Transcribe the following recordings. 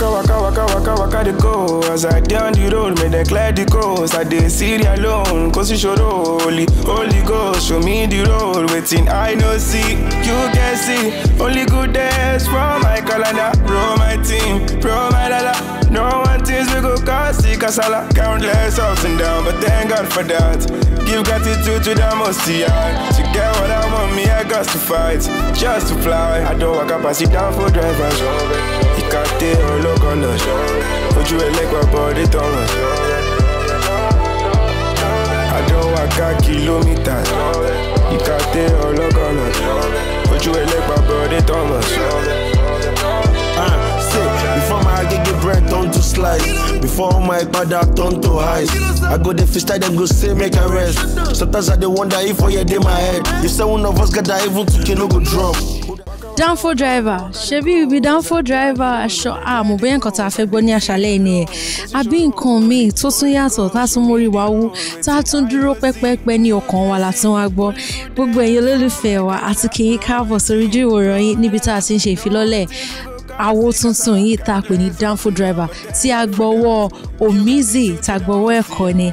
waka the go. As I down the road, make them clear the coast. I dey see it alone, cause you show Holy Ghost, show me the road. Waiting, I no see, you can see. Only good days from my calendar. Pro my team, pro my dollar. No one things we go cause see kasala. Countless ups and downs, but thank God for that. Give gratitude to the most high. To get what I want, me I got to fight. Just to fly, I don't walk up, I sit down for drivers. You can't tell, look on the show. Put you a leg, my body, Thomas. I don't walk kilometers. You can't tell, look on the show. Put you a leg, my body, Thomas. Before my get bread turn to slice, before my father turn to ice, I go the fish them go say make a rest. Sometimes I dey wonder if for your day my head. If say one of us got that even to no go drop. Downfall driver, Shebi you be downfall driver. Sure, mo be nkan ta fẹ́ gbọ́ ní àṣálẹ́ ni. Àbí nǹkan mi tó tún yàtọ̀ tá tún mórí wa wú, tá tún dúró pẹ́pẹ́pẹ́ ní ọkàn wa la tún wá gbọ́. Gbogbo ẹ̀yin olólùfẹ́ wa àti kí yín káàbọ̀ sórí ojú ìwòran yín níbi tá a ti ń ṣe ìfilọ́lẹ̀ àwo tuntun yìí tá a pè ní Downfall driver tí a gbọ́wọ́ Omizi tá a gbọ́wọ́ ẹ̀kọ́ ni.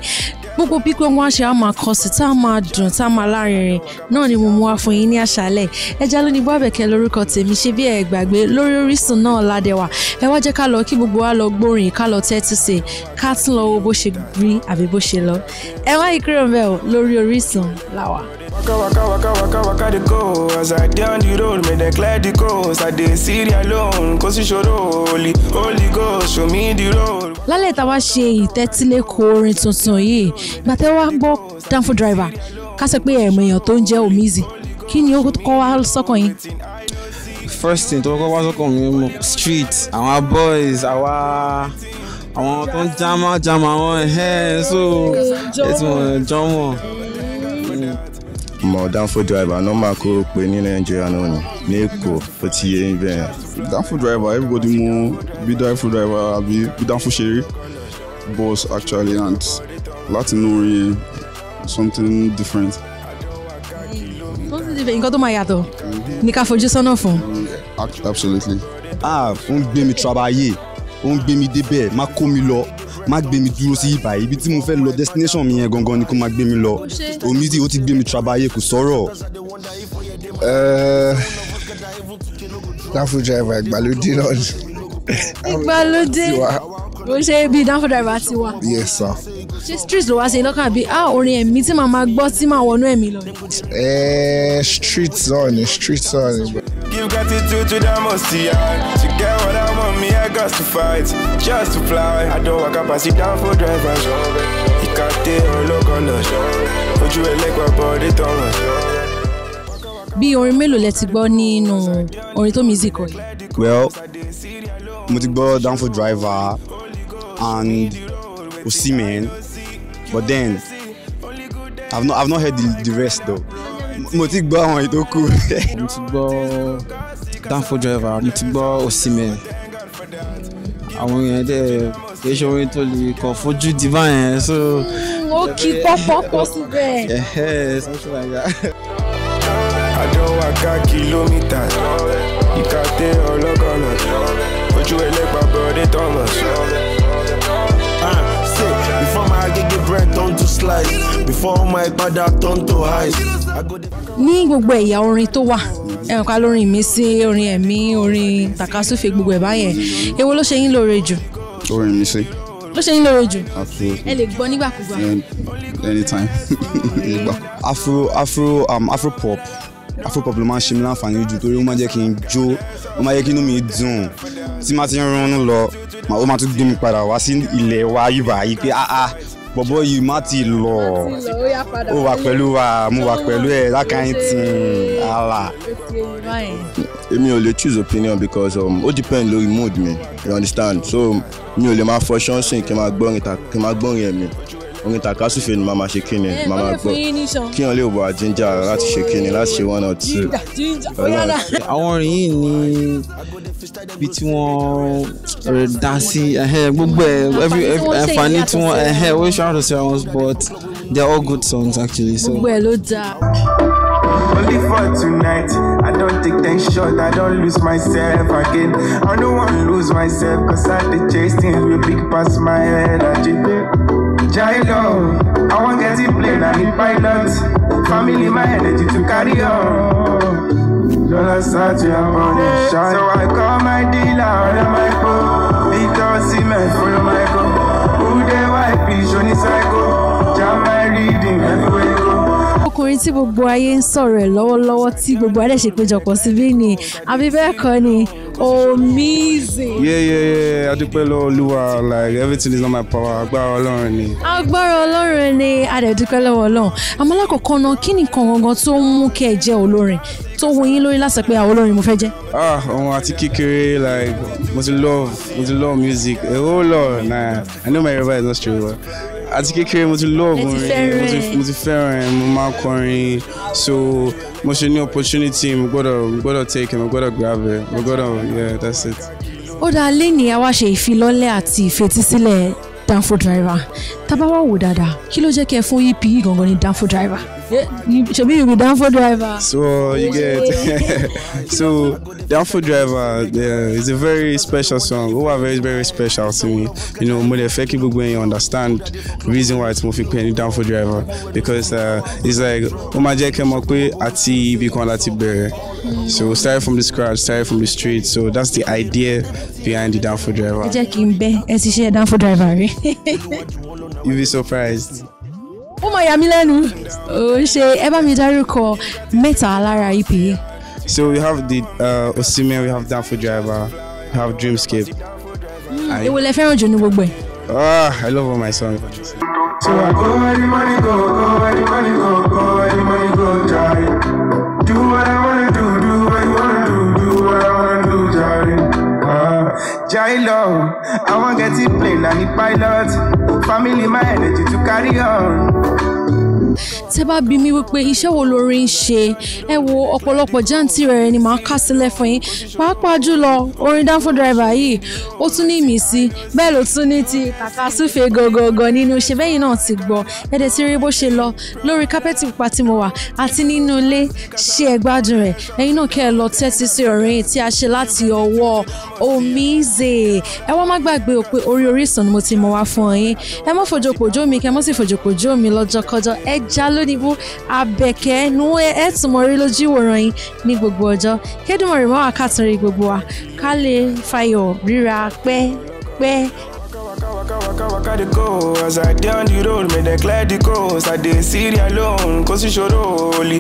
Gbogbo bí pé wọ́n ṣe á máa kọ sí tá a máa dùn tá a máa lárinrin náà ni mo mú wá fún yín ní àṣálẹ́. Ẹja ló ní Bọ́bẹ̀kẹ́ lórúkọ tèmi, ṣe bí ẹ gbàgbé lórí Orísun náà ládẹwà. Ẹ wá jẹ́ ká lọ kí gbogbo wa lọ gbórin ká lọ tẹ́tí sí ká tún lọ wo bó ṣe rí àbí bó ṣe lọ. Ẹ wá ìkúrò ń bẹ̀ ọ́ lórí Orísun láwà. Waka the go. As I down the road, make them clear the coast. I dey see it alone, cause you show Holy Ghost, show me the road. Lálẹ́ tá a wá ṣe ìtẹ́tílẹ́kọ̀ọ́ orin tuntun yìí, ìgbà tẹ́ wá gbọ́ Downfall driver ká sọ pé ẹ̀mọ èèyàn tó ń jẹ́ Omizi, kí ni ó kọ́ wá sọ́kàn yín? First thing tó kọ́ wá sọ́kàn mi street, àwọn boys, àwọn tó ń jama wọn so ètò jọmọ. Mo Downfall driver normal kó pé ní Nigeria náà ni ní Èkó ó ti yé ibẹ̀. Downfall driver, everybody mú bí Downfall driver àbí bí Downfall ṣeré boss actually, and láti inú orin something different. Nǹkan tó máa yàtọ̀ ní ká fojú sọ́nà fún. Absolutely. Ó ń gbé mi trabayé, ó ń gbé mi débẹ̀, má kó mi lọ, má gbé mi dúró sí ibà ibi tí mo fẹ́ lọ destination mi yẹn gangan ni kó má gbé mi lọ. Omizi ó ti gbé mi trabayé kò sọ̀rọ̀. Downfall driver ìgbàlódé náà ni. Ìgbàlódé bó ṣe bí Downfall driver ti wà. Yes sir. Ṣé street ló wá sí lọ́kàn àbí orin ẹ̀mí tí màá máa gbọ́ tí màá wọnú ẹ̀mí lọ? Street zone. Give gratitude to the most high. To get what I want, me I got to fight. Just to fly, I don't walk up, I sit down for drivers. You can't tell, look on the show. Put you a leg, my body, Thomas. Bí orin mélòó lẹ ti gbọ́ nínú orin tó Omizi kọ yìí? Well, mo ti gbọ́ Downfall driver and Osimen, but then I've not heard the rest though. Mo ti gbọ́ àwọn ètò kù. Mo ti gbọ́ Downfall driver, mo ti gbọ́ Osimen. Àwọn èèyàn dẹ̀ kì í ṣe orin tó lè kàn fojú divine yẹn so. Ó kí pọ́pọ́pọ́ síbẹ̀. Something like that. I don't walk kilometers. You can't tell, look on the put you a leg, my body, Thomas. Before my get bread turn to slice, before my father turn to ice. Ní gbogbo ẹ̀yà orin tó wà, ẹ̀ka lórin ìmísí, orin ẹ̀mí, orin tàkasúfè gbogbo ẹ̀ báyẹn, èwo ló ṣe yín lóore jù? Orin mi ṣe. Ló ṣe yín lóore jù? Absolutely. Ẹ lè gbọ́ nígbàkúgbà. Anytime. Afro pop ló máa ń ṣe mí láǹfààní jù torí ó máa jẹ́ kí n jó, ó máa jẹ́ kí inú mi dùn. Tí máa ti ń ronú lọ, ó máa tún gbé mi padà wá sí ilẹ̀ wa yìí báyìí pé bọ̀bọ̀ yìí má ti lọ. Ó wà pẹ̀lú wa, mo wà pẹ̀lú ẹ̀ that kind thing. Èmi ò lè choose opinion because ó depend lórí mood mi, you understand? So mi ò lè máa fọṣọ́ sìn kí n máa gbọ́rin ẹ̀mí. Orin tàkasúfè ni màmá ṣe kíni, màmá gbọ́ kí wọ́n lè wà ginger láti ṣe kíni, láti ṣe 1 or 2. Àwọn orin yìí ní bí tí wọ́n dá sí gbogbo ẹ̀fàní tí wọ́n we shout to say but they are all good songs actually. Gbogbo ẹ̀ ló dáa. only for tonight. I don't take 10 shots, I don't lose myself again. I don't want to lose myself, cause I dey chase things with big past my head. Jilo, I want get it plane, I need pilot. Family, my energy to carry on. Don't start to have it shine. So I call my dealer, order my phone. Because he meant follow my go. Who they white fish on his cycle? Jam my reading everywhere you go. Ọkùnrin tí gbogbo ayé ń sọ̀rọ̀ ẹ̀ lọ́wọ́lọ́wọ́ tí gbogbo ayé ṣe péjọpọ̀ síbí ni àbí bẹ́ẹ̀ kọ́ ni Omize. Yeah. Adúpẹ́ lọ́wọ́ Olúwa, like everything is not my power. Agbára Ọlọ́run ni. Agbára Ọlọ́run ni a dẹ̀ dúpẹ́ lọ́wọ́ Ọlọ́run. Àmọ́ lákọ̀ọ́kọ́ náà kí ni nǹkan gangan tó ń mú kẹ́ ẹ jẹ́ olórin tó wù yín lórí láti pé àwọn olórin mo fẹ́ jẹ́? Ohun àti kékeré, like mo ti love music a whole lot. Nah, I know my river is not straight, but àti kékeré mo ti love orin, mo ti fẹ́ràn, mo máa kọrin, so mo ṣe ní opportunity, mo gbọ́dọ̀ take it, mo gbọ́dọ̀ grab it, yeah, that's it. Ó dáa lẹ́ni àwa ṣe ìfilọ́lẹ̀ àti ìfetísílẹ̀ Danfo Driver. Tá bá wá wò dáadáa, kí ló jẹ́ kẹ́ fún EP yìí gangan ní Danfo Driver? Ṣebí you be Danfo Driver. So you get so Danfo Driver is a very special song. Who are very, very special to me. You know, mo dey fẹ́ kí gbogbo èèyàn understand the reason why it's mo fi pè ní Danfo Driver, because it's like ó máa jẹ́ kẹ́ mọ̀ pé àti ibi kan láti bẹ̀rẹ̀. So started from the scratch, started from the street. So that's the idea behind the Danfo Driver. Ẹ jẹ́ kí n bẹ́ ẹ ti ṣe Danfo Driver rí. You'll be surprised. Ó máa yà mí lẹ́nu. Ó ṣe ẹ bá mi dárúkọ mẹ́ta lára EP yìí. So we have the Osimhen, we have Danfo Driver, we have Dreamscape. Èwo lẹ fẹ́ràn jù ní gbogbo ẹ̀? I love all my songs. So I go where the money go, where the money go, where the money go, try. Do what I wanna do what you wanna do what I wanna do, Jilo, I want get it plane, I need pilot. Family, my energy to carry on. Tẹ́ bá bi mí wípé iṣẹ́ wo lórin ń ṣe, ẹ wo ọ̀pọ̀lọpọ̀ jàǹtìrẹrẹ ni màá kà sílẹ̀ fún yín. Pàápàá jùlọ orin Danfo Driver yìí ó tún ní ìmísí, bẹ́ẹ̀ ló tún ní ti tàkasúfè gọ̀gọ̀gọ̀ nínú ṣe bẹ́yìn náà ti gbọ́. Ẹ̀dẹ̀ ti rí bó ṣe lọ lórí kápẹ́tì pupa tí mo wà àti nínú ilé ṣé ẹ gbádùn rẹ̀. Ẹ̀yin náà kẹ́ ẹ lọ tẹ́tí sí orin tí a ṣe láti ọwọ́ Omize. Ẹ wá má gbàgbé o pé orí Orísun ni mo ti mọ wá fún yín. Ẹ má fòjòpòjó mi, kẹ́ mọ́ sì fòjòpòjó mi lọ́jọ́kọ́jọ́. Ẹ já lónìbó Àbẹ̀kẹ́ nú ẹ tún mọ rí lójú ìwòran yín ní gbogbo ọjọ́. Kédùmarè mọ́ wá kàtúnrí gbogbo wa ká lè fayọ̀ ríra pẹ́. Waka dey go as I dey on the road, make dem clear the coast. I dey see the alone, cause you show Holy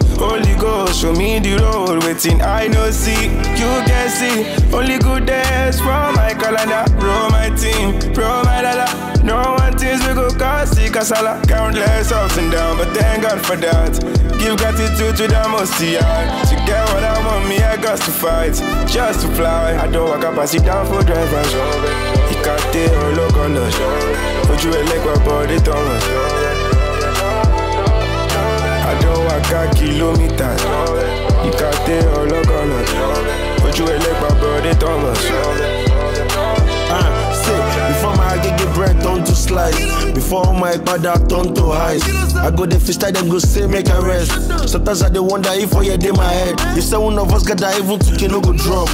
Ghost, show me the road. Waiting, I no see, you can see. Only good days from my calendar, pro my team, pro my dada. No one things we go cause see kasala. Countless ups and downs, but thank God for that. Give gratitude to the most high. To get what I want, me I got to fight, just to fly. I don't walk up, I sit down for drivers. Ìkàtẹ́ ọlọ́kọ̀nà, ojú ẹlẹ́gbàá bọ́ọ̀dé tọ̀wọ̀n. Àdánwàká kìlómítà, ìkàtẹ́ ọlọ́kọ̀nà, ojú ẹlẹ́gbàá bọ́ọ̀dé tọ̀wọ̀n. Before my get bread turn to slice, before my father turn to ice, I go the freestyle them go say make I rest. Sometimes I dey wonder if I dey my head. You say one of us got that even to no go drop.